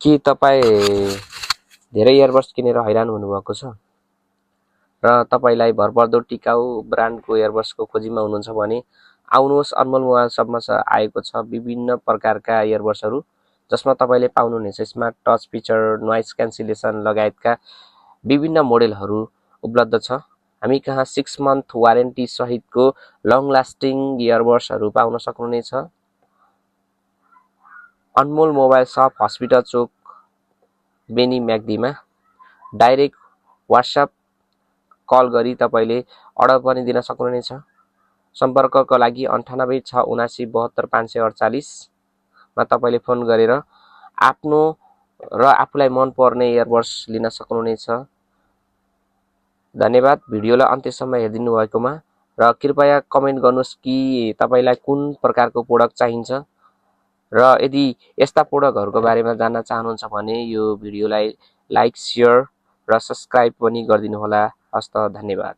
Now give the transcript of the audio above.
के तपाईँ धेरै इयरबड्स किनेर हैरान हुनुभएको छ र तपाईलाई भरपर्दो टिकाउ ब्रान्डको इयरबड्सको खोजीमा हुनुहुन्छ भने आउनुहोस् अनमोल मोबाइल शपमा आएको छ विभिन्न प्रकारका इयरबड्सहरू जसमा तपाईले पाउनुहुनेछ smart touch feature noise cancellation लगायतका विभिन्न मोडेलहरू उपलब्ध छ। हामी कहाँ 6 मन्थ वारेन्टी सहितको लङ लास्टिङ इयरबड्सहरू पाउन सक्नुहुनेछ। अनमोल मोबाइल शप हस्पिटल चोक बेनी म्याग्दीमा डाइरेक्ट व्हाट्सएप कल गरी तपाईले अर्डर पनि दिन सक्नुहुनेछ। सम्पर्कको लागि 9867972548 मा तपाईले फोन गरेर आफ्नो र आफूलाई मन पर्ने इयरबड्स लिन सक्नुहुनेछ। धन्यवाद भिडियोलाई अन्त्यसम्म हेरिदिनु भएकोमा र कृपया कमेन्ट गर्नुहोस् कि तपाईलाई कुन प्रकारको प्रोडक्ट चाहिन्छ र यदि यस्ता प्रोडक्टहरूको बारेमा जान्न चाहनुहुन्छ भने यो भिडियोलाई लाइक, शेयर र सब्स्क्राइब पनि गरिदिनु होला। हस्त धन्यवाद।